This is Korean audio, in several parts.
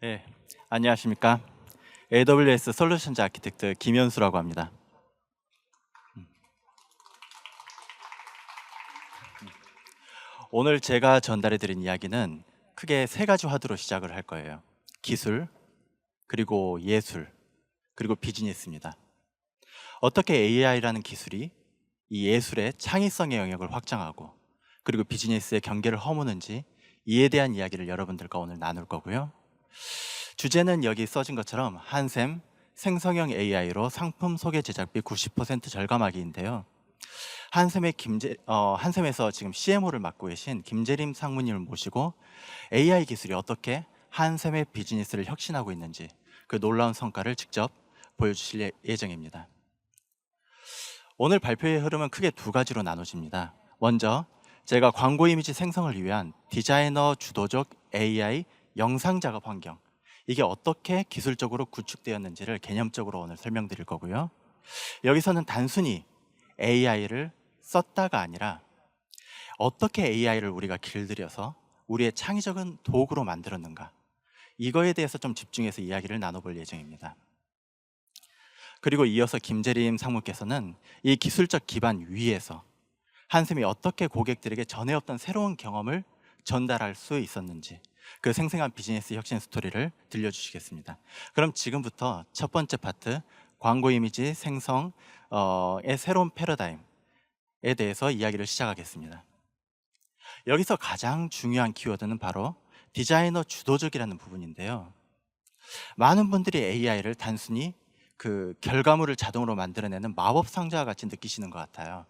네, 안녕하십니까. AWS 솔루션즈 아키텍트 김현수라고 합니다. 오늘 제가 전달해 드린 이야기는 크게 세 가지 화두로 시작을 할 거예요. 기술, 그리고 예술, 그리고 비즈니스입니다. 어떻게 AI라는 기술이 이 예술의 창의성의 영역을 확장하고 그리고 비즈니스의 경계를 허무는지 이에 대한 이야기를 여러분들과 오늘 나눌 거고요. 주제는 여기 써진 것처럼 한샘 생성형 AI로 상품 소개 제작비 90% 절감하기인데요. 한샘에서 지금 CMO를 맡고 계신 김재림 상무님을 모시고 AI 기술이 어떻게 한샘의 비즈니스를 혁신하고 있는지 그 놀라운 성과를 직접 보여주실 예정입니다. 오늘 발표의 흐름은 크게 두 가지로 나눠집니다. 먼저 제가 광고 이미지 생성을 위한 디자이너 주도적 AI 영상 작업 환경, 이게 어떻게 기술적으로 구축되었는지를 개념적으로 오늘 설명드릴 거고요. 여기서는 단순히 AI를 썼다가 아니라 어떻게 AI를 우리가 길들여서 우리의 창의적인 도구로 만들었는가, 이거에 대해서 좀 집중해서 이야기를 나눠볼 예정입니다. 그리고 이어서 김재림 상무께서는 이 기술적 기반 위에서 한샘이 어떻게 고객들에게 전에 없던 새로운 경험을 전달할 수 있었는지 그 생생한 비즈니스 혁신 스토리를 들려주시겠습니다. 그럼 지금부터 첫 번째 파트, 광고 이미지 생성의 새로운 패러다임에 대해서 이야기를 시작하겠습니다. 여기서 가장 중요한 키워드는 바로 디자이너 주도적이라는 부분인데요. 많은 분들이 AI를 단순히 그 결과물을 자동으로 만들어내는 마법 상자와 같이 느끼시는 것 같아요.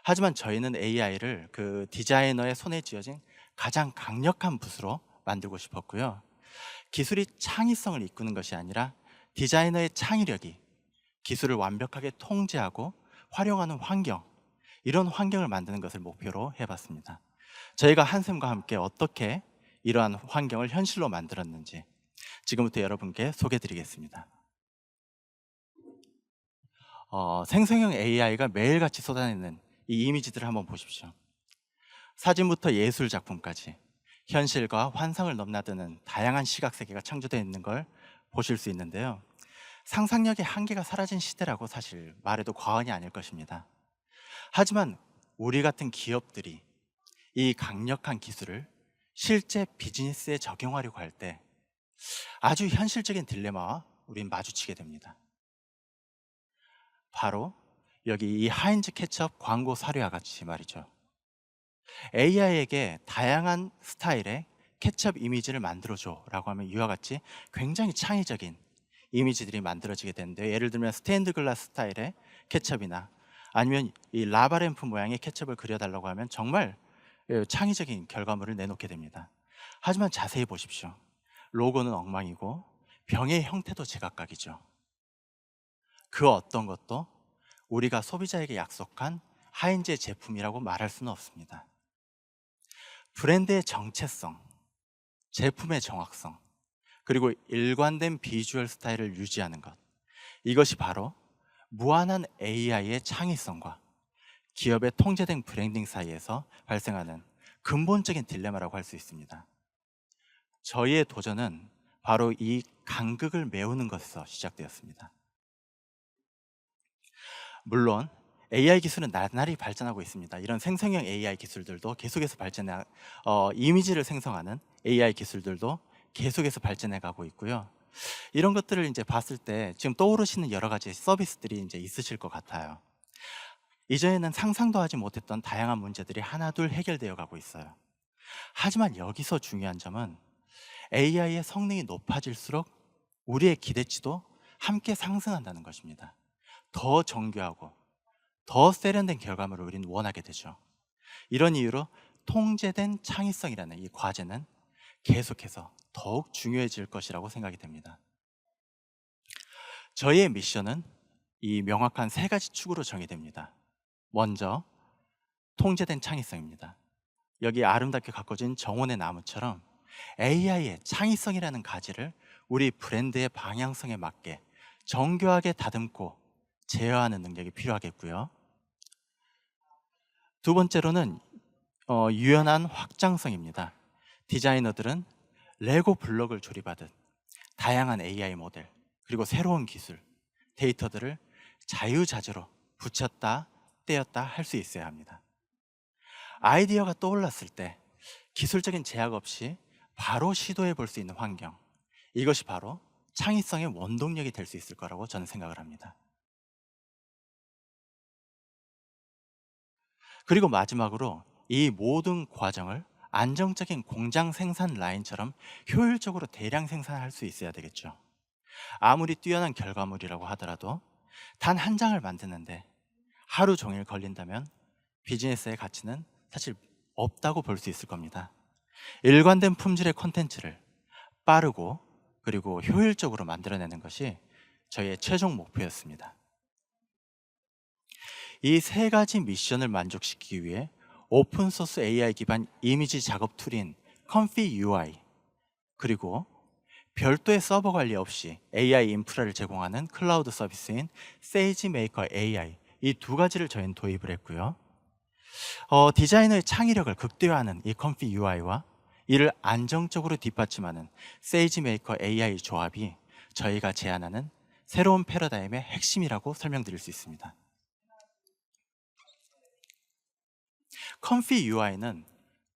하지만 저희는 AI를 그 디자이너의 손에 쥐어진 가장 강력한 붓으로 만들고 싶었고요. 기술이 창의성을 이끄는 것이 아니라 디자이너의 창의력이 기술을 완벽하게 통제하고 활용하는 환경, 이런 환경을 만드는 것을 목표로 해봤습니다. 저희가 한샘과 함께 어떻게 이러한 환경을 현실로 만들었는지 지금부터 여러분께 소개해 드리겠습니다. 생성형 AI가 매일같이 쏟아내는 이 이미지들을 한번 보십시오. 사진부터 예술 작품까지 현실과 환상을 넘나드는 다양한 시각 세계가 창조되어 있는 걸 보실 수 있는데요. 상상력의 한계가 사라진 시대라고 사실 말해도 과언이 아닐 것입니다. 하지만 우리 같은 기업들이 이 강력한 기술을 실제 비즈니스에 적용하려고 할 때 아주 현실적인 딜레마와 우린 마주치게 됩니다. 바로 여기 이 하인즈 케첩 광고 사례와 같이 말이죠. AI에게 다양한 스타일의 케첩 이미지를 만들어줘 라고 하면 이와 같이 굉장히 창의적인 이미지들이 만들어지게 되는데, 예를 들면 스테인드 글라스 스타일의 케첩이나 아니면 이 라바램프 모양의 케첩을 그려달라고 하면 정말 창의적인 결과물을 내놓게 됩니다. 하지만 자세히 보십시오. 로고는 엉망이고 병의 형태도 제각각이죠. 그 어떤 것도 우리가 소비자에게 약속한 하인즈의 제품이라고 말할 수는 없습니다. 브랜드의 정체성, 제품의 정확성, 그리고 일관된 비주얼 스타일을 유지하는 것, 이것이 바로 무한한 AI의 창의성과 기업의 통제된 브랜딩 사이에서 발생하는 근본적인 딜레마라고 할 수 있습니다. 저희의 도전은 바로 이 간극을 메우는 것에서 시작되었습니다. 물론 AI 기술은 나날이 발전하고 있습니다. 이런 생성형 AI 기술들도 계속해서 이미지를 생성하는 AI 기술들도 계속해서 발전해 가고 있고요. 이런 것들을 이제 봤을 때 지금 떠오르시는 여러 가지 서비스들이 이제 있으실 것 같아요. 이전에는 상상도 하지 못했던 다양한 문제들이 하나둘 해결되어 가고 있어요. 하지만 여기서 중요한 점은 AI의 성능이 높아질수록 우리의 기대치도 함께 상승한다는 것입니다. 더 정교하고 더 세련된 결과물을 우리는 원하게 되죠. 이런 이유로 통제된 창의성이라는 이 과제는 계속해서 더욱 중요해질 것이라고 생각이 됩니다. 저희의 미션은 이 명확한 세 가지 축으로 정의됩니다. 먼저 통제된 창의성입니다. 여기 아름답게 가꿔진 정원의 나무처럼 AI의 창의성이라는 가지를 우리 브랜드의 방향성에 맞게 정교하게 다듬고 제어하는 능력이 필요하겠고요. 두 번째로는 유연한 확장성입니다. 디자이너들은 레고 블록을 조립하듯 다양한 AI 모델, 그리고 새로운 기술, 데이터들을 자유자재로 붙였다 떼었다 할 수 있어야 합니다. 아이디어가 떠올랐을 때 기술적인 제약 없이 바로 시도해 볼 수 있는 환경, 이것이 바로 창의성의 원동력이 될 수 있을 거라고 저는 생각을 합니다. 그리고 마지막으로 이 모든 과정을 안정적인 공장 생산 라인처럼 효율적으로 대량 생산할 수 있어야 되겠죠. 아무리 뛰어난 결과물이라고 하더라도 단 한 장을 만드는데 하루 종일 걸린다면 비즈니스의 가치는 사실 없다고 볼 수 있을 겁니다. 일관된 품질의 콘텐츠를 빠르고 그리고 효율적으로 만들어내는 것이 저희의 최종 목표였습니다. 이 세 가지 미션을 만족시키기 위해 오픈소스 AI 기반 이미지 작업 툴인 컴피 UI, 그리고 별도의 서버 관리 없이 AI 인프라를 제공하는 클라우드 서비스인 세이지메이커 AI, 이 두 가지를 저희는 도입을 했고요. 디자이너의 창의력을 극대화하는 이 컴피 UI와 이를 안정적으로 뒷받침하는 세이지메이커 AI 조합이 저희가 제안하는 새로운 패러다임의 핵심이라고 설명드릴 수 있습니다. 컴피 UI는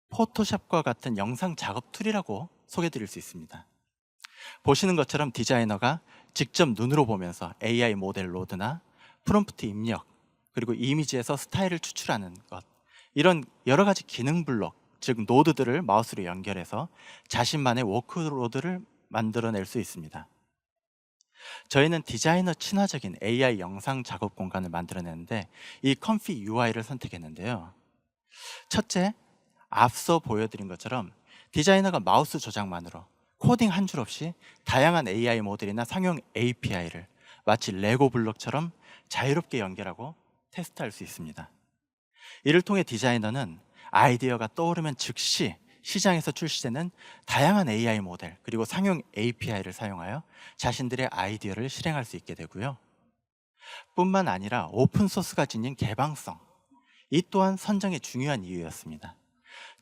포토샵과 같은 영상 작업 툴이라고 소개드릴 수 있습니다. 보시는 것처럼 디자이너가 직접 눈으로 보면서 AI 모델 로드나 프롬프트 입력, 그리고 이미지에서 스타일을 추출하는 것, 이런 여러 가지 기능 블록, 즉 노드들을 마우스로 연결해서 자신만의 워크로드를 만들어낼 수 있습니다. 저희는 디자이너 친화적인 AI 영상 작업 공간을 만들어내는데 이 컴피 UI를 선택했는데요. 첫째, 앞서 보여드린 것처럼 디자이너가 마우스 조작만으로 코딩 한 줄 없이 다양한 AI 모델이나 상용 API를 마치 레고 블록처럼 자유롭게 연결하고 테스트할 수 있습니다. 이를 통해 디자이너는 아이디어가 떠오르면 즉시 시장에서 출시되는 다양한 AI 모델 그리고 상용 API를 사용하여 자신들의 아이디어를 실행할 수 있게 되고요. 뿐만 아니라 오픈소스가 지닌 개방성, 이 또한 선정의 중요한 이유였습니다.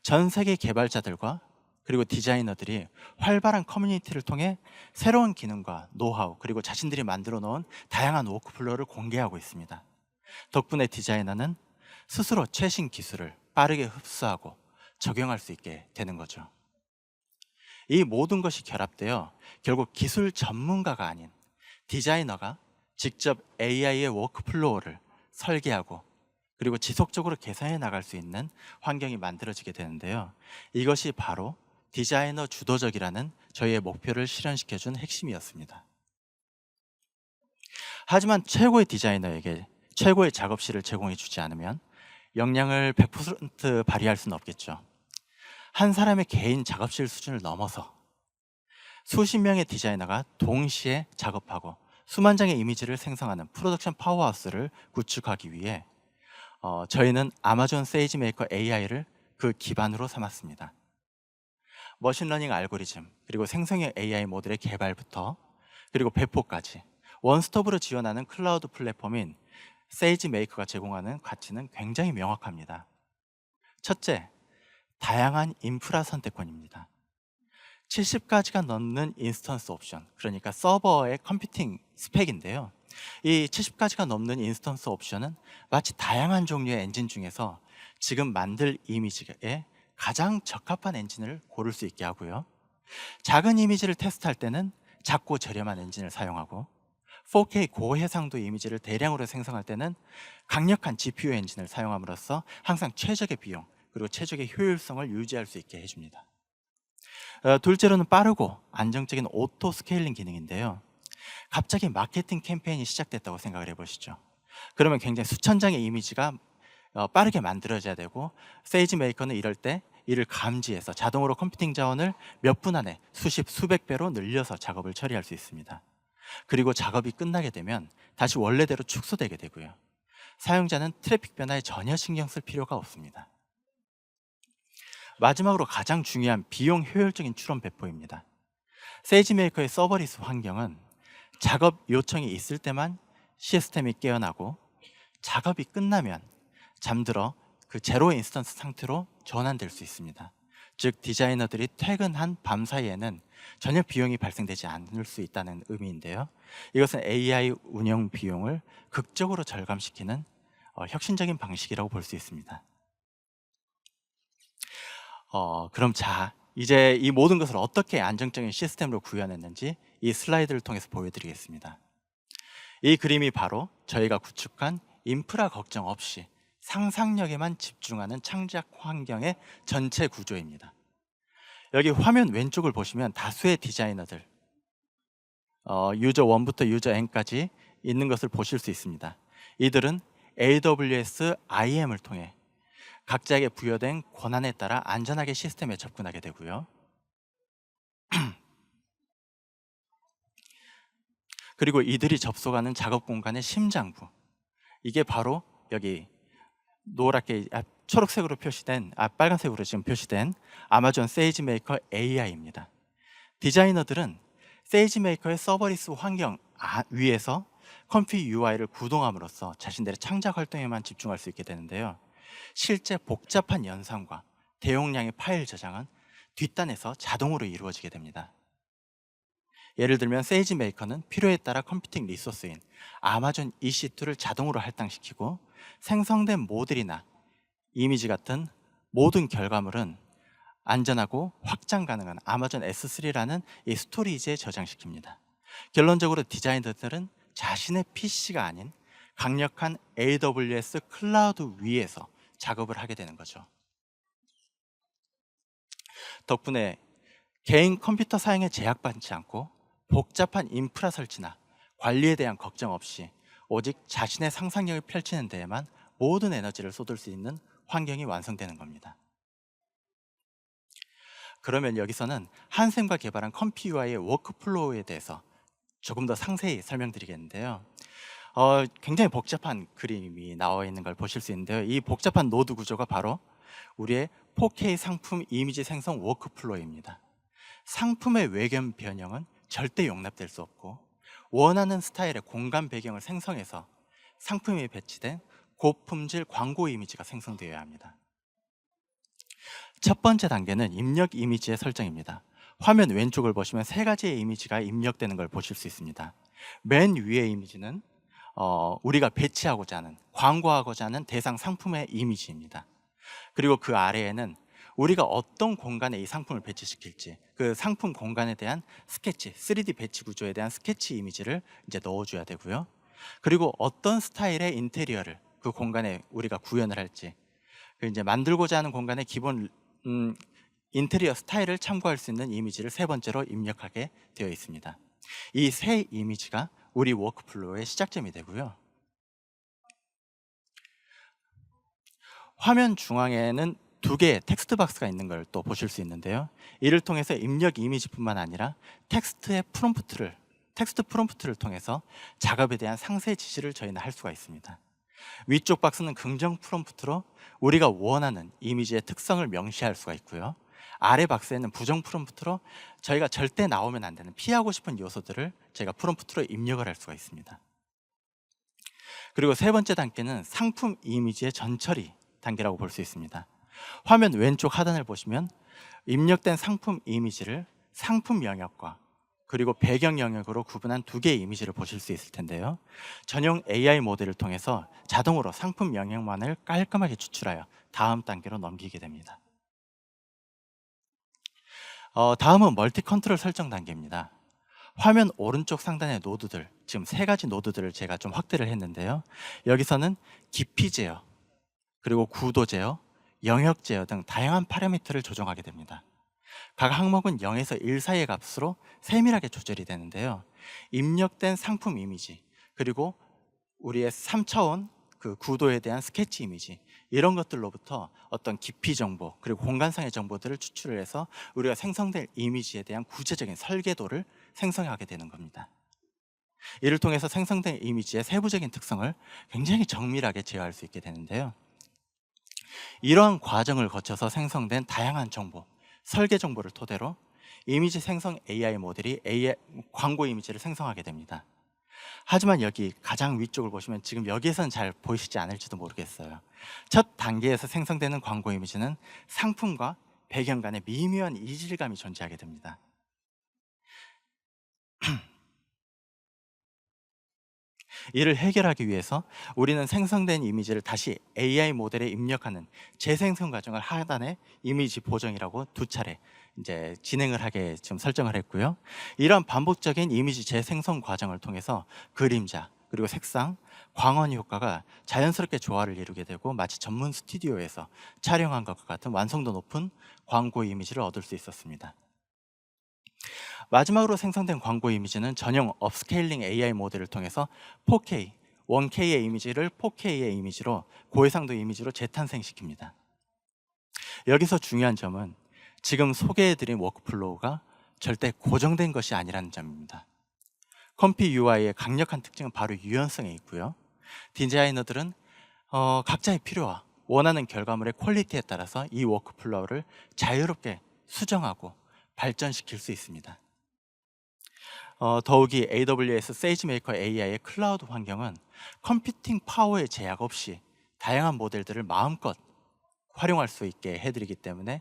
전 세계 개발자들과 그리고 디자이너들이 활발한 커뮤니티를 통해 새로운 기능과 노하우, 그리고 자신들이 만들어 놓은 다양한 워크플로우를 공개하고 있습니다. 덕분에 디자이너는 스스로 최신 기술을 빠르게 흡수하고 적용할 수 있게 되는 거죠. 이 모든 것이 결합되어 결국 기술 전문가가 아닌 디자이너가 직접 AI의 워크플로우를 설계하고 그리고 지속적으로 개선해 나갈 수 있는 환경이 만들어지게 되는데요. 이것이 바로 디자이너 주도적이라는 저희의 목표를 실현시켜준 핵심이었습니다. 하지만 최고의 디자이너에게 최고의 작업실을 제공해 주지 않으면 역량을 100% 발휘할 수는 없겠죠. 한 사람의 개인 작업실 수준을 넘어서 수십 명의 디자이너가 동시에 작업하고 수만 장의 이미지를 생성하는 프로덕션 파워하우스를 구축하기 위해 저희는 아마존 세이지메이커 AI를 그 기반으로 삼았습니다. 머신러닝 알고리즘, 그리고 생성형 AI 모델의 개발부터 그리고 배포까지 원스톱으로 지원하는 클라우드 플랫폼인 세이지메이커가 제공하는 가치는 굉장히 명확합니다. 첫째, 다양한 인프라 선택권입니다. 70가지가 넘는 인스턴스 옵션, 그러니까 서버의 컴퓨팅 스펙인데요. 이 70가지가 넘는 인스턴스 옵션은 마치 다양한 종류의 엔진 중에서 지금 만들 이미지에 가장 적합한 엔진을 고를 수 있게 하고요. 작은 이미지를 테스트할 때는 작고 저렴한 엔진을 사용하고 4K 고해상도 이미지를 대량으로 생성할 때는 강력한 GPU 엔진을 사용함으로써 항상 최적의 비용 그리고 최적의 효율성을 유지할 수 있게 해줍니다. 둘째로는 빠르고 안정적인 오토 스케일링 기능인데요. 갑자기 마케팅 캠페인이 시작됐다고 생각을 해보시죠. 그러면 굉장히 수천 장의 이미지가 빠르게 만들어져야 되고 세이지 메이커는 이럴 때 이를 감지해서 자동으로 컴퓨팅 자원을 몇 분 안에 수십, 수백 배로 늘려서 작업을 처리할 수 있습니다. 그리고 작업이 끝나게 되면 다시 원래대로 축소되게 되고요. 사용자는 트래픽 변화에 전혀 신경 쓸 필요가 없습니다. 마지막으로 가장 중요한 비용 효율적인 추론 배포입니다. 세이지메이커의 서버리스 환경은 작업 요청이 있을 때만 시스템이 깨어나고 작업이 끝나면 잠들어 그 제로 인스턴스 상태로 전환될 수 있습니다. 즉 디자이너들이 퇴근한 밤 사이에는 전혀 비용이 발생되지 않을 수 있다는 의미인데요. 이것은 AI 운영 비용을 극적으로 절감시키는 혁신적인 방식이라고 볼 수 있습니다. 그럼 자, 이제 이 모든 것을 어떻게 안정적인 시스템으로 구현했는지 이 슬라이드를 통해서 보여드리겠습니다. 이 그림이 바로 저희가 구축한 인프라 걱정 없이 상상력에만 집중하는 창작 환경의 전체 구조입니다. 여기 화면 왼쪽을 보시면 다수의 디자이너들, 유저 1부터 유저 N까지 있는 것을 보실 수 있습니다. 이들은 AWS IAM을 통해 각자에게 부여된 권한에 따라 안전하게 시스템에 접근하게 되고요. 그리고 이들이 접속하는 작업 공간의 심장부, 이게 바로 여기 노랗게 초록색으로 표시된 빨간색으로 지금 표시된 아마존 세이지메이커 AI입니다. 디자이너들은 세이지메이커의 서버리스 환경 위에서 컴피 UI를 구동함으로써 자신들의 창작 활동에만 집중할 수 있게 되는데요. 실제 복잡한 연산과 대용량의 파일 저장은 뒷단에서 자동으로 이루어지게 됩니다. 예를 들면 세이지메이커는 필요에 따라 컴퓨팅 리소스인 아마존 EC2를 자동으로 할당시키고 생성된 모델이나 이미지 같은 모든 결과물은 안전하고 확장 가능한 아마존 S3라는 이 스토리지에 저장시킵니다. 결론적으로 디자이너들은 자신의 PC가 아닌 강력한 AWS 클라우드 위에서 작업을 하게 되는 거죠. 덕분에 개인 컴퓨터 사용에 제약받지 않고 복잡한 인프라 설치나 관리에 대한 걱정 없이 오직 자신의 상상력을 펼치는 데에만 모든 에너지를 쏟을 수 있는 환경이 완성되는 겁니다. 그러면 여기서는 한샘과 개발한 컴피UI의 워크플로우에 대해서 조금 더 상세히 설명드리겠는데요. 굉장히 복잡한 그림이 나와 있는 걸 보실 수 있는데요. 이 복잡한 노드 구조가 바로 우리의 4K 상품 이미지 생성 워크플로우입니다. 상품의 외견 변형은 절대 용납될 수 없고 원하는 스타일의 공간 배경을 생성해서 상품에 배치된 고품질 광고 이미지가 생성되어야 합니다. 첫 번째 단계는 입력 이미지의 설정입니다. 화면 왼쪽을 보시면 세 가지의 이미지가 입력되는 걸 보실 수 있습니다. 맨 위의 이미지는 우리가 배치하고자 하는, 광고하고자 하는 대상 상품의 이미지입니다. 그리고 그 아래에는 우리가 어떤 공간에 이 상품을 배치시킬지, 그 상품 공간에 대한 스케치, 3D 배치 구조에 대한 스케치 이미지를 이제 넣어줘야 되고요. 그리고 어떤 스타일의 인테리어를 그 공간에 우리가 구현을 할지, 그 이제 만들고자 하는 공간의 기본 인테리어 스타일을 참고할 수 있는 이미지를 세 번째로 입력하게 되어 있습니다. 이 세 이미지가 우리 워크플로우의 시작점이 되고요. 화면 중앙에는 두 개의 텍스트 박스가 있는 걸 또 보실 수 있는데요. 이를 통해서 입력 이미지뿐만 아니라 텍스트 프롬프트를 통해서 작업에 대한 상세 지시를 저희는 할 수가 있습니다. 위쪽 박스는 긍정 프롬프트로 우리가 원하는 이미지의 특성을 명시할 수가 있고요. 아래 박스에는 부정 프롬프트로 저희가 절대 나오면 안 되는, 피하고 싶은 요소들을 저희가 프롬프트로 입력을 할 수가 있습니다. 그리고 세 번째 단계는 상품 이미지의 전처리 단계라고 볼 수 있습니다. 화면 왼쪽 하단을 보시면 입력된 상품 이미지를 상품 영역과 그리고 배경 영역으로 구분한 두 개의 이미지를 보실 수 있을 텐데요. 전용 AI 모델을 통해서 자동으로 상품 영역만을 깔끔하게 추출하여 다음 단계로 넘기게 됩니다. 다음은 멀티 컨트롤 설정 단계입니다. 화면 오른쪽 상단의 노드들, 지금 세 가지 노드들을 제가 좀 확대를 했는데요. 여기서는 깊이 제어, 그리고 구도 제어, 영역 제어 등 다양한 파라미터를 조정하게 됩니다. 각 항목은 0에서 1 사이의 값으로 세밀하게 조절이 되는데요. 입력된 상품 이미지, 그리고 우리의 3차원 그 구도에 대한 스케치 이미지, 이런 것들로부터 어떤 깊이 정보, 그리고 공간상의 정보들을 추출을 해서 우리가 생성될 이미지에 대한 구체적인 설계도를 생성하게 되는 겁니다. 이를 통해서 생성된 이미지의 세부적인 특성을 굉장히 정밀하게 제어할 수 있게 되는데요. 이러한 과정을 거쳐서 생성된 다양한 정보, 설계 정보를 토대로 이미지 생성 AI 모델이 광고 이미지를 생성하게 됩니다. 하지만 여기 가장 위쪽을 보시면 지금 여기에서는 잘 보이시지 않을지도 모르겠어요. 첫 단계에서 생성되는 광고 이미지는 상품과 배경 간에 미묘한 이질감이 존재하게 됩니다. 이를 해결하기 위해서 우리는 생성된 이미지를 다시 AI 모델에 입력하는 재생성 과정을 하단에 이미지 보정이라고 두 차례 이제 진행을 하게 지금 설정을 했고요. 이런 반복적인 이미지 재생성 과정을 통해서 그림자, 그리고 색상, 광원 효과가 자연스럽게 조화를 이루게 되고 마치 전문 스튜디오에서 촬영한 것과 같은 완성도 높은 광고 이미지를 얻을 수 있었습니다. 마지막으로 생성된 광고 이미지는 전용 업스케일링 AI 모델을 통해서 4K, 1K의 이미지를 4K의 이미지로 고해상도 이미지로 재탄생시킵니다. 여기서 중요한 점은 지금 소개해드린 워크플로우가 절대 고정된 것이 아니라는 점입니다. 컴피 UI의 강력한 특징은 바로 유연성에 있고요. 디자이너들은 각자의 필요와 원하는 결과물의 퀄리티에 따라서 이 워크플로우를 자유롭게 수정하고 발전시킬 수 있습니다. 더욱이 AWS 세이지메이커 AI의 클라우드 환경은 컴퓨팅 파워의 제약 없이 다양한 모델들을 마음껏 활용할 수 있게 해드리기 때문에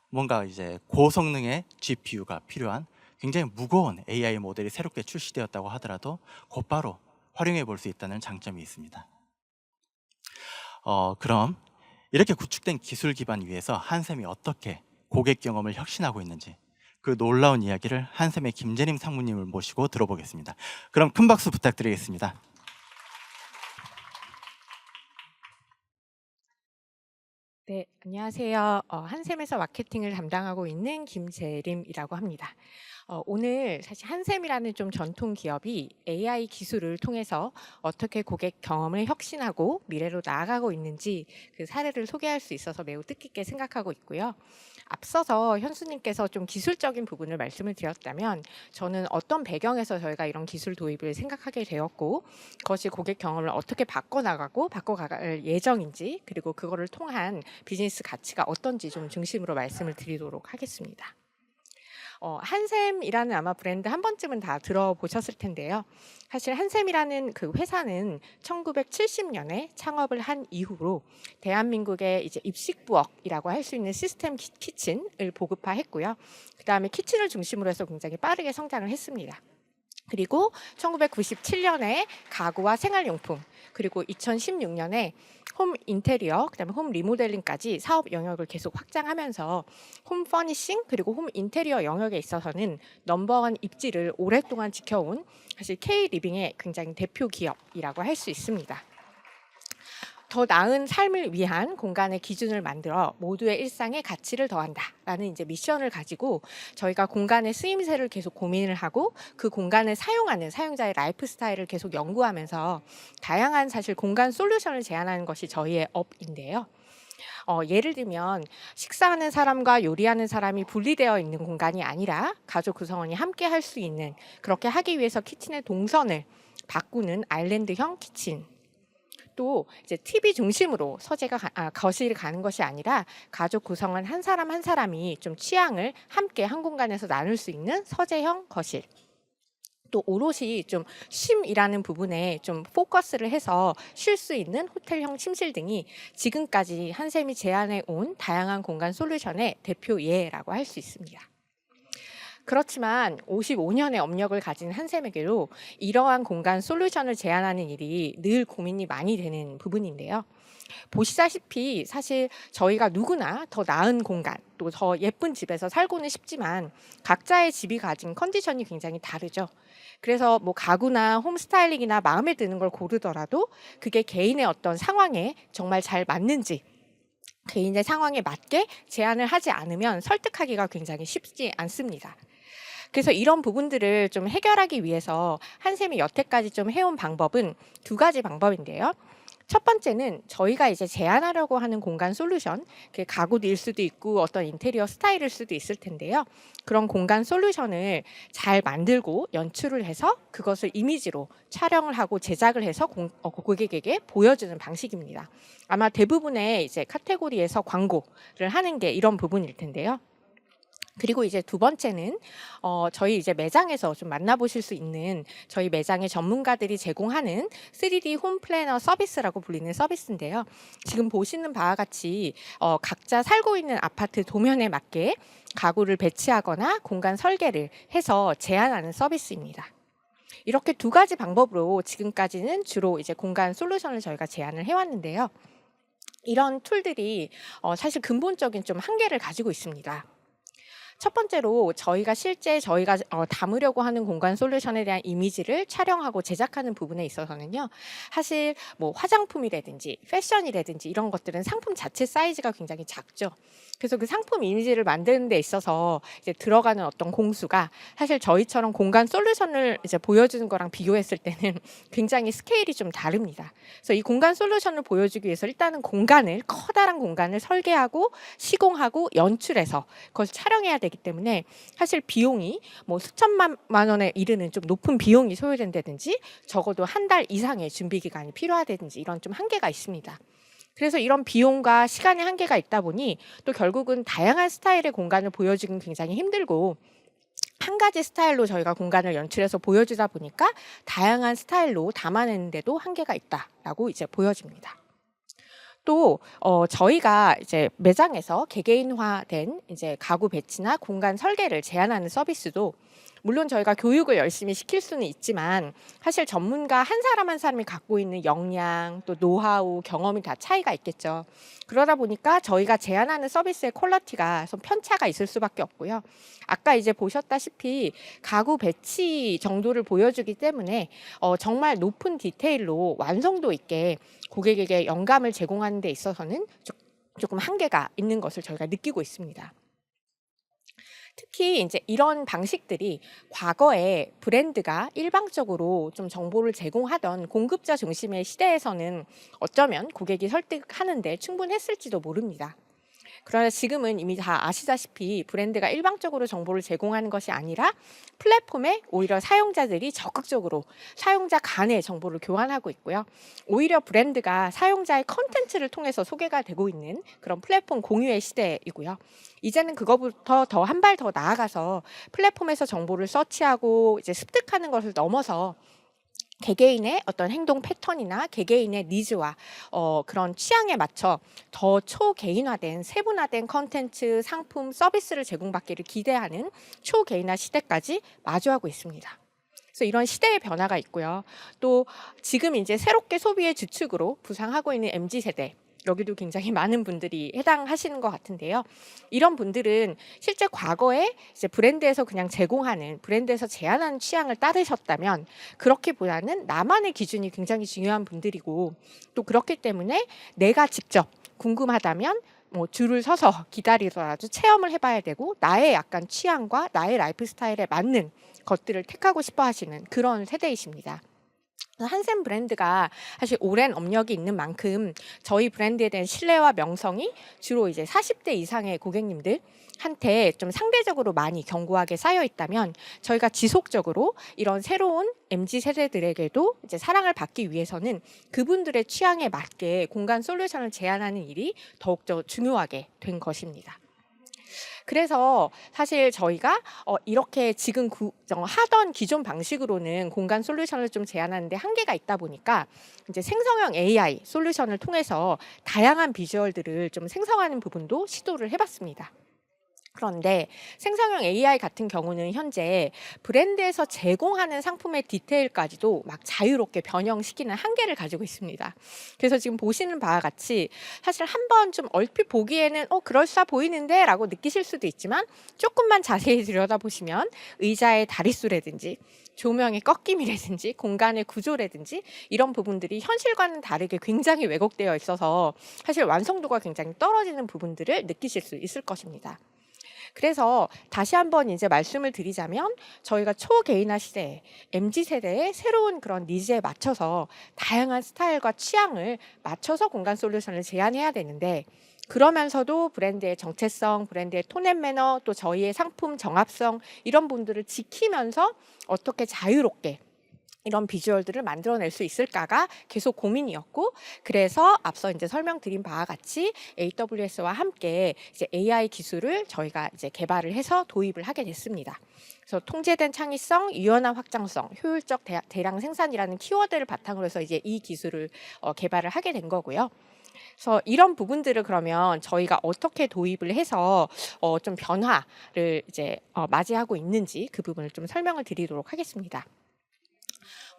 뭔가 이제 고성능의 GPU가 필요한 굉장히 무거운 AI 모델이 새롭게 출시되었다고 하더라도 곧바로 활용해 볼 수 있다는 장점이 있습니다. 그럼 이렇게 구축된 기술 기반 위에서 한샘이 어떻게 고객 경험을 혁신하고 있는지 그 놀라운 이야기를 한샘의 김재림 상무님을 모시고 들어보겠습니다. 그럼 큰 박수 부탁드리겠습니다. 네, 안녕하세요. 한샘에서 마케팅을 담당하고 있는 김재림이라고 합니다. 오늘 사실 한샘이라는 좀 전통 기업이 AI 기술을 통해서 어떻게 고객 경험을 혁신하고 미래로 나아가고 있는지 그 사례를 소개할 수 있어서 매우 뜻깊게 생각하고 있고요. 앞서서 현수님께서 좀 기술적인 부분을 말씀을 드렸다면 저는 어떤 배경에서 저희가 이런 기술 도입을 생각하게 되었고 그것이 고객 경험을 어떻게 바꿔나가고 바꿔갈 예정인지 그리고 그거를 통한 비즈니스 가치가 어떤지 좀 중심으로 말씀을 드리도록 하겠습니다. 한샘이라는 아마 브랜드 한 번쯤은 다 들어보셨을 텐데요. 사실 한샘이라는 그 회사는 1970년에 창업을 한 이후로 대한민국의 이제 입식부엌이라고 할 수 있는 시스템 키친을 보급화했고요. 그 다음에 키친을 중심으로 해서 굉장히 빠르게 성장을 했습니다. 그리고 1997년에 가구와 생활용품, 그리고 2016년에 홈 인테리어, 그다음에 홈 리모델링까지 사업 영역을 계속 확장하면서 홈 퍼니싱 그리고 홈 인테리어 영역에 있어서는 넘버원 입지를 오랫동안 지켜온 사실 K 리빙의 굉장히 대표 기업이라고 할 수 있습니다. 더 나은 삶을 위한 공간의 기준을 만들어 모두의 일상에 가치를 더한다라는 이제 미션을 가지고 저희가 공간의 쓰임새를 계속 고민을 하고 그 공간을 사용하는 사용자의 라이프 스타일을 계속 연구하면서 다양한 사실 공간 솔루션을 제안하는 것이 저희의 업인데요. 예를 들면 식사하는 사람과 요리하는 사람이 분리되어 있는 공간이 아니라 가족 구성원이 함께 할 수 있는 그렇게 하기 위해서 키친의 동선을 바꾸는 아일랜드형 키친. 또 이제 TV 중심으로 거실이 가는 것이 아니라 가족 구성원 한 사람 한 사람이 좀 취향을 함께 한 공간에서 나눌 수 있는 서재형 거실. 또 오롯이 좀 쉼이라는 부분에 좀 포커스를 해서 쉴 수 있는 호텔형 침실 등이 지금까지 한샘이 제안해 온 다양한 공간 솔루션의 대표 예라고 할 수 있습니다. 그렇지만 55년의 업력을 가진 한샘에게도 이러한 공간 솔루션을 제안하는 일이 늘 고민이 많이 되는 부분인데요. 보시다시피 사실 저희가 누구나 더 나은 공간 또 더 예쁜 집에서 살고는 싶지만 각자의 집이 가진 컨디션이 굉장히 다르죠. 그래서 뭐 가구나 홈 스타일링이나 마음에 드는 걸 고르더라도 그게 개인의 어떤 상황에 정말 잘 맞는지 개인의 상황에 맞게 제안을 하지 않으면 설득하기가 굉장히 쉽지 않습니다. 그래서 이런 부분들을 좀 해결하기 위해서 한샘이 여태까지 좀 해온 방법은 두 가지 방법인데요. 첫 번째는 저희가 이제 제안하려고 하는 공간 솔루션, 가구일 수도 있고 어떤 인테리어 스타일일 수도 있을 텐데요. 그런 공간 솔루션을 잘 만들고 연출을 해서 그것을 이미지로 촬영을 하고 제작을 해서 고객에게 보여주는 방식입니다. 아마 대부분의 이제 카테고리에서 광고를 하는 게 이런 부분일 텐데요. 그리고 이제 두 번째는 저희 이제 매장에서 좀 만나보실 수 있는 저희 매장의 전문가들이 제공하는 3D 홈 플래너 서비스라고 불리는 서비스인데요. 지금 보시는 바와 같이 각자 살고 있는 아파트 도면에 맞게 가구를 배치하거나 공간 설계를 해서 제안하는 서비스입니다. 이렇게 두 가지 방법으로 지금까지는 주로 이제 공간 솔루션을 저희가 제안을 해왔는데요. 이런 툴들이 사실 근본적인 좀 한계를 가지고 있습니다. 첫 번째로 저희가 담으려고 하는 공간 솔루션에 대한 이미지를 촬영하고 제작하는 부분에 있어서는요. 사실 뭐 화장품이라든지 패션이라든지 이런 것들은 상품 자체 사이즈가 굉장히 작죠. 그래서 그 상품 이미지를 만드는 데 있어서 이제 들어가는 어떤 공수가 사실 저희처럼 공간 솔루션을 이제 보여주는 거랑 비교했을 때는 굉장히 스케일이 좀 다릅니다. 그래서 이 공간 솔루션을 보여주기 위해서 일단은 커다란 공간을 설계하고 시공하고 연출해서 그걸 촬영해야 되기 때문에 사실 비용이 뭐 수천만 원에 이르는 좀 높은 비용이 소요된다든지 적어도 한 달 이상의 준비 기간이 필요하다든지 이런 좀 한계가 있습니다. 그래서 이런 비용과 시간의 한계가 있다 보니 또 결국은 다양한 스타일의 공간을 보여주기는 굉장히 힘들고 한 가지 스타일로 저희가 공간을 연출해서 보여주다 보니까 다양한 스타일로 담아내는데도 한계가 있다라고 이제 보여집니다. 또 저희가 이제 매장에서 개개인화된 이제 가구 배치나 공간 설계를 제안하는 서비스도 물론 저희가 교육을 열심히 시킬 수는 있지만 사실 전문가 한 사람 한 사람이 갖고 있는 역량 또 노하우 경험이 다 차이가 있겠죠. 그러다 보니까 저희가 제안하는 서비스의 퀄리티가 좀 편차가 있을 수밖에 없고요. 아까 이제 보셨다시피 가구 배치 정도를 보여주기 때문에 정말 높은 디테일로 완성도 있게 고객에게 영감을 제공하는 데 있어서는 조금 한계가 있는 것을 저희가 느끼고 있습니다. 특히 이제 이런 방식들이 과거에 브랜드가 일방적으로 좀 정보를 제공하던 공급자 중심의 시대에서는 어쩌면 고객이 설득하는데 충분했을지도 모릅니다. 그러나 지금은 이미 다 아시다시피 브랜드가 일방적으로 정보를 제공하는 것이 아니라 플랫폼에 오히려 사용자들이 적극적으로 사용자 간의 정보를 교환하고 있고요. 오히려 브랜드가 사용자의 컨텐츠를 통해서 소개가 되고 있는 그런 플랫폼 공유의 시대이고요. 이제는 그거부터 더 한 발 더 나아가서 플랫폼에서 정보를 서치하고 이제 습득하는 것을 넘어서 개개인의 어떤 행동 패턴이나 개개인의 니즈와 그런 취향에 맞춰 더 초개인화된 세분화된 컨텐츠, 상품, 서비스를 제공받기를 기대하는 초개인화 시대까지 마주하고 있습니다. 그래서 이런 시대의 변화가 있고요. 또 지금 이제 새롭게 소비의 주축으로 부상하고 있는 MZ세대 여기도 굉장히 많은 분들이 해당하시는 것 같은데요. 이런 분들은 실제 과거에 이제 브랜드에서 그냥 제공하는, 브랜드에서 제안하는 취향을 따르셨다면 그렇게보다는 나만의 기준이 굉장히 중요한 분들이고 또 그렇기 때문에 내가 직접 궁금하다면 뭐 줄을 서서 기다리더라도 체험을 해봐야 되고 나의 약간 취향과 나의 라이프 스타일에 맞는 것들을 택하고 싶어 하시는 그런 세대이십니다. 한샘 브랜드가 사실 오랜 업력이 있는 만큼 저희 브랜드에 대한 신뢰와 명성이 주로 이제 40대 이상의 고객님들한테 좀 상대적으로 많이 견고하게 쌓여 있다면 저희가 지속적으로 이런 새로운 MZ 세대들에게도 이제 사랑을 받기 위해서는 그분들의 취향에 맞게 공간 솔루션을 제안하는 일이 더욱더 중요하게 된 것입니다. 그래서 사실 저희가 이렇게 지금 하던 기존 방식으로는 공간 솔루션을 좀 제안하는데 한계가 있다 보니까 이제 생성형 AI 솔루션을 통해서 다양한 비주얼들을 좀 생성하는 부분도 시도를 해봤습니다. 그런데 생성형 AI 같은 경우는 현재 브랜드에서 제공하는 상품의 디테일까지도 막 자유롭게 변형시키는 한계를 가지고 있습니다. 그래서 지금 보시는 바와 같이 사실 한번 좀 얼핏 보기에는 그럴싸 보이는데 라고 느끼실 수도 있지만 조금만 자세히 들여다보시면 의자의 다리수라든지 조명의 꺾임이라든지 공간의 구조라든지 이런 부분들이 현실과는 다르게 굉장히 왜곡되어 있어서 사실 완성도가 굉장히 떨어지는 부분들을 느끼실 수 있을 것입니다. 그래서 다시 한번 이제 말씀을 드리자면 저희가 초개인화 시대, MZ세대의 새로운 그런 니즈에 맞춰서 다양한 스타일과 취향을 맞춰서 공간 솔루션을 제안해야 되는데 그러면서도 브랜드의 정체성, 브랜드의 톤 앤 매너, 또 저희의 상품 정합성 이런 분들을 지키면서 어떻게 자유롭게 이런 비주얼들을 만들어낼 수 있을까가 계속 고민이었고, 그래서 앞서 이제 설명드린 바와 같이 AWS와 함께 이제 AI 기술을 저희가 이제 개발을 해서 도입을 하게 됐습니다. 그래서 통제된 창의성, 유연한 확장성, 효율적 대량 생산이라는 키워드를 바탕으로 해서 이제 이 기술을 개발을 하게 된 거고요. 그래서 이런 부분들을 그러면 저희가 어떻게 도입을 해서 좀 변화를 이제 맞이하고 있는지 그 부분을 좀 설명을 드리도록 하겠습니다.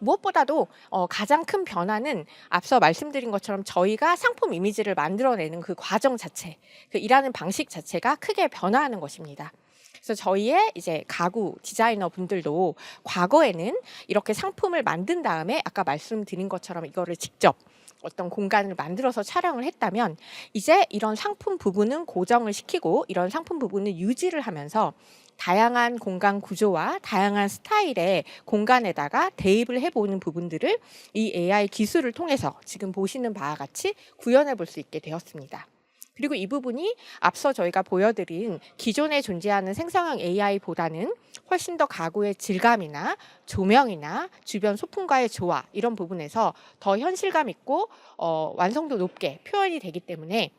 무엇보다도 가장 큰 변화는 앞서 말씀드린 것처럼 저희가 상품 이미지를 만들어내는 그 과정 자체, 그 일하는 방식 자체가 크게 변화하는 것입니다. 그래서 저희의 이제 가구 디자이너 분들도 과거에는 이렇게 상품을 만든 다음에 아까 말씀드린 것처럼 이거를 직접 어떤 공간을 만들어서 촬영을 했다면, 이제 이런 상품 부분은 고정을 시키고 이런 상품 부분은 유지를 하면서 다양한 공간 구조와 다양한 스타일의 공간에다가 대입을 해보는 부분들을 이 AI 기술을 통해서 지금 보시는 바와 같이 구현해 볼 수 있게 되었습니다. 그리고 이 부분이 앞서 저희가 보여드린 기존에 존재하는 생성형 AI보다는 훨씬 더 가구의 질감이나 조명이나 주변 소품과의 조화, 이런 부분에서 더 현실감 있고 완성도 높게 표현이 되기 때문에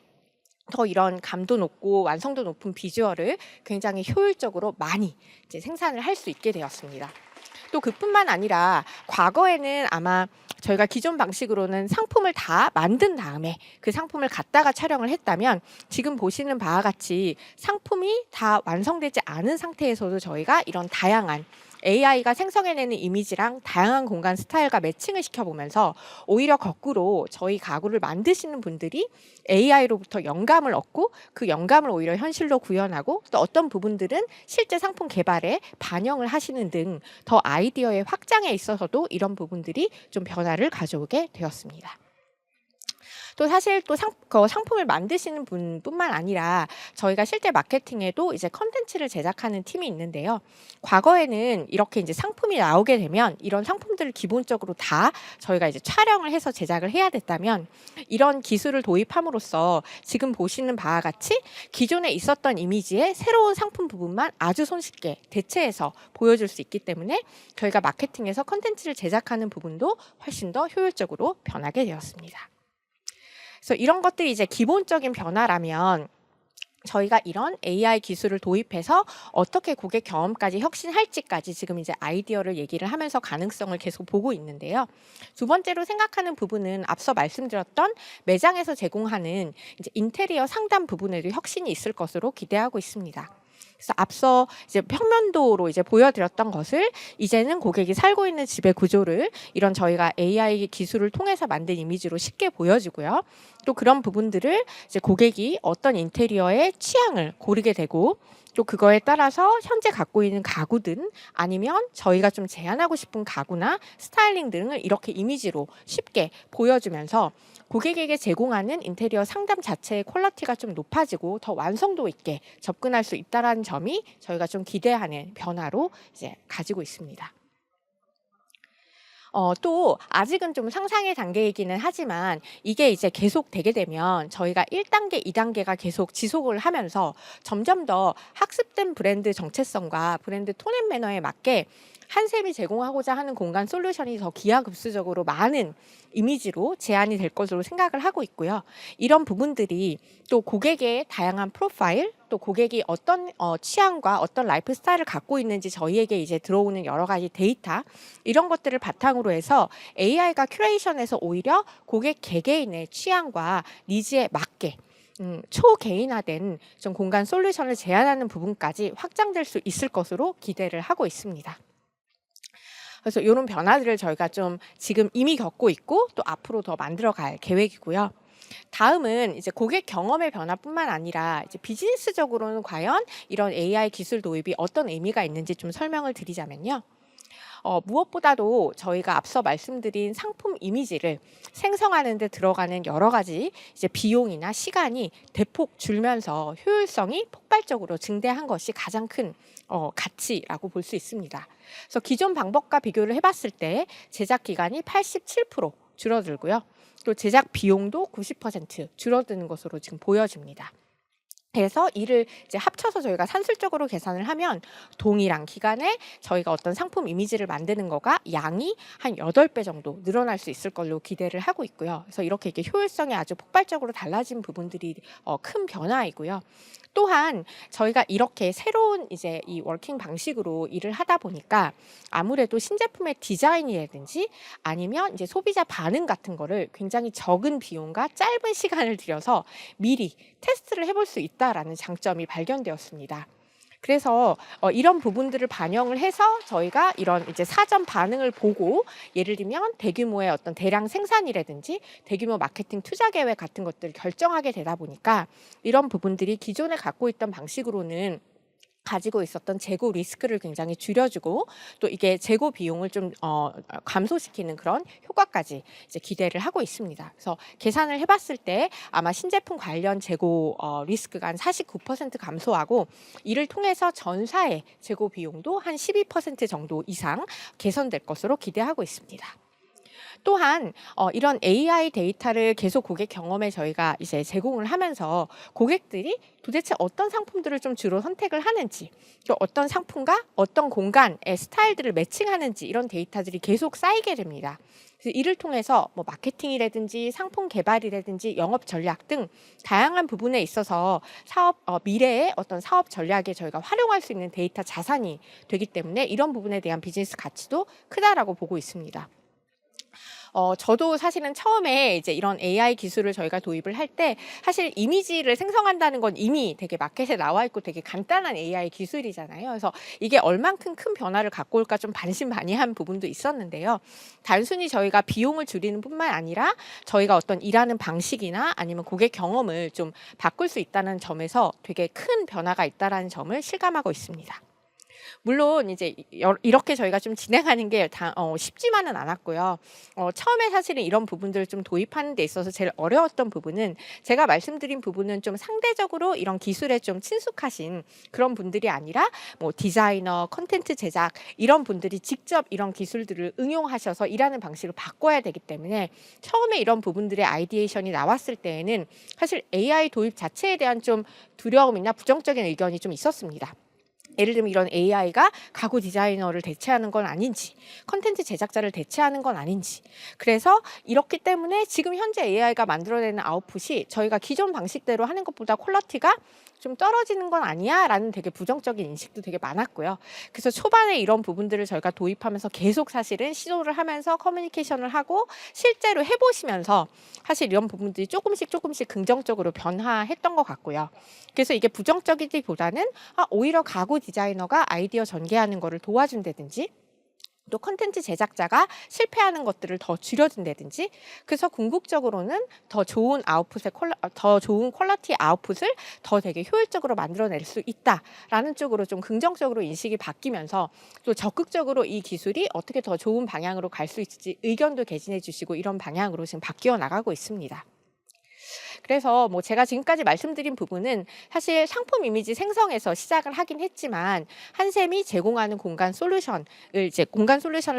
더 이런 감도 높고 완성도 높은 비주얼을 굉장히 효율적으로 많이 이제 생산을 할 수 있게 되었습니다. 또 그뿐만 아니라 과거에는 아마 저희가 기존 방식으로는 상품을 다 만든 다음에 그 상품을 갖다가 촬영을 했다면, 지금 보시는 바와 같이 상품이 다 완성되지 않은 상태에서도 저희가 이런 다양한 AI가 생성해내는 이미지랑 다양한 공간 스타일과 매칭을 시켜보면서 오히려 거꾸로 저희 가구를 만드시는 분들이 AI로부터 영감을 얻고 그 영감을 오히려 현실로 구현하고 또 어떤 부분들은 실제 상품 개발에 반영을 하시는 등 더 아이디어의 확장에 있어서도 이런 부분들이 좀 변화를 가져오게 되었습니다. 또 사실 또 상품을 만드시는 분뿐만 아니라 저희가 실제 마케팅에도 이제 컨텐츠를 제작하는 팀이 있는데요. 과거에는 이렇게 이제 상품이 나오게 되면 이런 상품들을 기본적으로 다 저희가 이제 촬영을 해서 제작을 해야 됐다면, 이런 기술을 도입함으로써 지금 보시는 바와 같이 기존에 있었던 이미지의 새로운 상품 부분만 아주 손쉽게 대체해서 보여줄 수 있기 때문에 저희가 마케팅에서 컨텐츠를 제작하는 부분도 훨씬 더 효율적으로 변하게 되었습니다. 그래서 이런 것들이 이제 기본적인 변화라면, 저희가 이런 AI 기술을 도입해서 어떻게 고객 경험까지 혁신할지까지 지금 이제 아이디어를 얘기를 하면서 가능성을 계속 보고 있는데요. 두 번째로 생각하는 부분은 앞서 말씀드렸던 매장에서 제공하는 이제 인테리어 상담 부분에도 혁신이 있을 것으로 기대하고 있습니다. 그래서 앞서 이제 평면도로 이제 보여드렸던 것을 이제는 고객이 살고 있는 집의 구조를 이런 저희가 AI 기술을 통해서 만든 이미지로 쉽게 보여주고요. 또 그런 부분들을 이제 고객이 어떤 인테리어의 취향을 고르게 되고, 또 그거에 따라서 현재 갖고 있는 가구든 아니면 저희가 좀 제안하고 싶은 가구나 스타일링 등을 이렇게 이미지로 쉽게 보여주면서 고객에게 제공하는 인테리어 상담 자체의 퀄리티가 좀 높아지고 더 완성도 있게 접근할 수 있다는 점이 저희가 좀 기대하는 변화로 이제 가지고 있습니다. 또 아직은 좀 상상의 단계이기는 하지만 이게 이제 계속 되게 되면 저희가 1단계, 2단계가 계속 지속을 하면서 점점 더 학습된 브랜드 정체성과 브랜드 톤 앤 매너에 맞게 한샘이 제공하고자 하는 공간 솔루션이 더 기하급수적으로 많은 이미지로 제한이 될 것으로 생각을 하고 있고요. 이런 부분들이 또 고객의 다양한 프로파일, 또 고객이 어떤 취향과 어떤 라이프 스타일을 갖고 있는지 저희에게 이제 들어오는 여러 가지 데이터, 이런 것들을 바탕으로 해서 AI가 큐레이션에서 오히려 고객 개개인의 취향과 니즈에 맞게 초개인화된 좀 공간 솔루션을 제안하는 부분까지 확장될 수 있을 것으로 기대를 하고 있습니다. 그래서 이런 변화들을 저희가 좀 지금 이미 겪고 있고 또 앞으로 더 만들어갈 계획이고요. 다음은 이제 고객 경험의 변화뿐만 아니라 이제 비즈니스적으로는 과연 이런 AI 기술 도입이 어떤 의미가 있는지 좀 설명을 드리자면요. 무엇보다도 저희가 앞서 말씀드린 상품 이미지를 생성하는 데 들어가는 여러 가지 이제 비용이나 시간이 대폭 줄면서 효율성이 폭발적으로 증대한 것이 가장 큰 가치라고 볼 수 있습니다. 그래서 기존 방법과 비교를 해봤을 때 제작 기간이 87% 줄어들고요. 또 제작 비용도 90% 줄어드는 것으로 지금 보여집니다. 그래서 이를 이제 합쳐서 저희가 산술적으로 계산을 하면 동일한 기간에 저희가 어떤 상품 이미지를 만드는 거가 양이 한 8배 정도 늘어날 수 있을 걸로 기대를 하고 있고요. 그래서 이렇게 효율성이 아주 폭발적으로 달라진 부분들이 큰 변화이고요. 또한 저희가 이렇게 새로운 이제 이 워킹 방식으로 일을 하다 보니까 아무래도 신제품의 디자인이라든지 아니면 이제 소비자 반응 같은 거를 굉장히 적은 비용과 짧은 시간을 들여서 미리 테스트를 해볼 수 있다라는 장점이 발견되었습니다. 그래서 이런 부분들을 반영을 해서 저희가 이런 이제 사전 반응을 보고 예를 들면 대규모의 어떤 대량 생산이라든지 대규모 마케팅 투자 계획 같은 것들을 결정하게 되다 보니까 이런 부분들이 기존에 갖고 있던 방식으로는 가지고 있었던 재고 리스크를 굉장히 줄여주고 또 이게 재고 비용을 좀 감소시키는 그런 효과까지 이제 기대를 하고 있습니다. 그래서 계산을 해봤을 때 아마 신제품 관련 재고 리스크가 한 49% 감소하고 이를 통해서 전사의 재고 비용도 한 12% 정도 이상 개선될 것으로 기대하고 있습니다. 또한 이런 AI 데이터를 계속 고객 경험에 저희가 이제 제공을 하면서 고객들이 도대체 어떤 상품들을 좀 주로 선택을 하는지, 또 어떤 상품과 어떤 공간의 스타일들을 매칭하는지 이런 데이터들이 계속 쌓이게 됩니다. 그래서 이를 통해서 뭐 마케팅이라든지 상품 개발이라든지 영업 전략 등 다양한 부분에 있어서 미래의 어떤 사업 전략에 저희가 활용할 수 있는 데이터 자산이 되기 때문에 이런 부분에 대한 비즈니스 가치도 크다라고 보고 있습니다. 저도 사실은 처음에 이제 이런 AI 기술을 저희가 도입을 할 때 사실 이미지를 생성한다는 건 이미 되게 마켓에 나와 있고 되게 간단한 AI 기술이잖아요. 그래서 이게 얼만큼 큰 변화를 갖고 올까 좀 반신반의한 부분도 있었는데요. 단순히 저희가 비용을 줄이는 뿐만 아니라 저희가 어떤 일하는 방식이나 아니면 고객 경험을 좀 바꿀 수 있다는 점에서 되게 큰 변화가 있다라는 점을 실감하고 있습니다. 물론 이제 이렇게 저희가 좀 진행하는 게 쉽지만은 않았고요. 처음에 사실은 이런 부분들을 좀 도입하는 데 있어서 제일 어려웠던 부분은 제가 말씀드린 부분은 좀 상대적으로 이런 기술에 좀 친숙하신 그런 분들이 아니라 뭐 디자이너, 컨텐츠 제작 이런 분들이 직접 이런 기술들을 응용하셔서 일하는 방식을 바꿔야 되기 때문에 처음에 이런 부분들의 아이디에이션이 나왔을 때에는 사실 AI 도입 자체에 대한 좀 두려움이나 부정적인 의견이 좀 있었습니다. 예를 들면 이런 AI가 가구 디자이너를 대체하는 건 아닌지, 컨텐츠 제작자를 대체하는 건 아닌지. 그래서 이렇기 때문에 지금 현재 AI가 만들어내는 아웃풋이 저희가 기존 방식대로 하는 것보다 퀄리티가 좀 떨어지는 건 아니야? 라는 되게 부정적인 인식도 되게 많았고요. 그래서 초반에 이런 부분들을 저희가 도입하면서 계속 사실은 시도를 하면서 커뮤니케이션을 하고 실제로 해보시면서 사실 이런 부분들이 조금씩 긍정적으로 변화했던 것 같고요. 그래서 이게 부정적이기보다는 오히려 가구 디자이너가 아이디어 전개하는 거를 도와준다든지 또 컨텐츠 제작자가 실패하는 것들을 더 줄여준다든지 그래서 궁극적으로는 더 좋은 퀄리티 아웃풋을 더 되게 효율적으로 만들어낼 수 있다라는 쪽으로 좀 긍정적으로 인식이 바뀌면서 또 적극적으로 이 기술이 어떻게 더 좋은 방향으로 갈 수 있을지 의견도 개진해 주시고 이런 방향으로 지금 바뀌어 나가고 있습니다. 그래서 뭐 제가 지금까지 말씀드린 부분은 사실 상품 이미지 생성에서 시작을 하긴 했지만 한샘이 제공하는 공간 솔루션을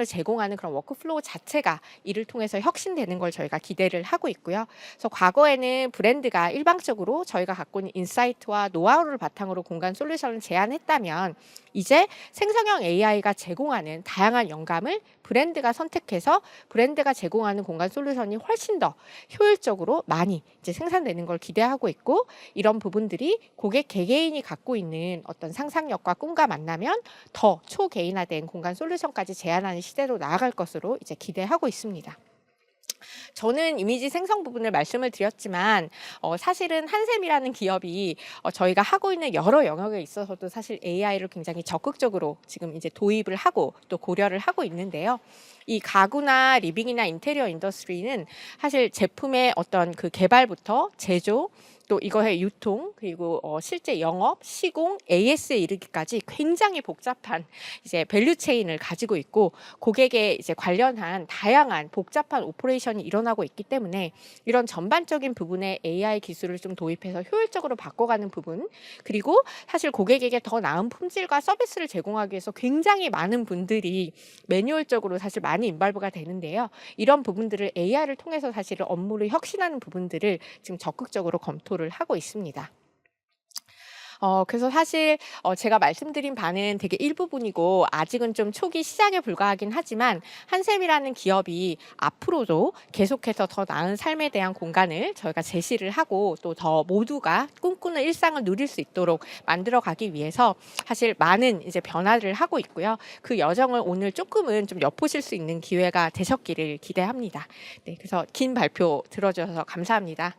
제공하는 그런 워크플로우 자체가 이를 통해서 혁신되는 걸 저희가 기대를 하고 있고요. 그래서 과거에는 브랜드가 일방적으로 저희가 갖고 있는 인사이트와 노하우를 바탕으로 공간 솔루션을 제안했다면 이제 생성형 AI가 제공하는 다양한 영감을 브랜드가 선택해서 브랜드가 제공하는 공간 솔루션이 훨씬 더 효율적으로 많이 이제 생산되는 걸 기대하고 있고 이런 부분들이 고객 개개인이 갖고 있는 어떤 상상력과 꿈과 만나면 더 초개인화된 공간 솔루션까지 제안하는 시대로 나아갈 것으로 이제 기대하고 있습니다. 저는 이미지 생성 부분을 말씀을 드렸지만 사실은 한샘이라는 기업이 저희가 하고 있는 여러 영역에 있어서도 사실 AI를 굉장히 적극적으로 지금 이제 도입을 하고 또 고려를 하고 있는데요. 이 가구나 리빙이나 인테리어 인더스트리는 사실 제품의 어떤 그 개발부터 제조 또 이거의 유통 그리고 실제 영업, 시공, AS에 이르기까지 굉장히 복잡한 이제 밸류 체인을 가지고 있고 고객에 이제 관련한 다양한 복잡한 오퍼레이션이 일어나고 있기 때문에 이런 전반적인 부분에 AI 기술을 좀 도입해서 효율적으로 바꿔가는 부분 그리고 사실 고객에게 더 나은 품질과 서비스를 제공하기 위해서 굉장히 많은 분들이 매뉴얼적으로 사실 많이 인발브가 되는데요. 이런 부분들을 AI를 통해서 사실은 업무를 혁신하는 부분들을 지금 적극적으로 검토를 하고 있습니다. 그래서 사실 제가 말씀드린 바는 되게 일부분이고 아직은 좀 초기 시작에 불과하긴 하지만 한샘이라는 기업이 앞으로도 계속해서 더 나은 삶에 대한 공간을 저희가 제시를 하고 또 더 모두가 꿈꾸는 일상을 누릴 수 있도록 만들어 가기 위해서 사실 많은 이제 변화를 하고 있고요. 그 여정을 오늘 조금은 좀 엿보실 수 있는 기회가 되셨기를 기대합니다. 네, 그래서 긴 발표 들어주셔서 감사합니다.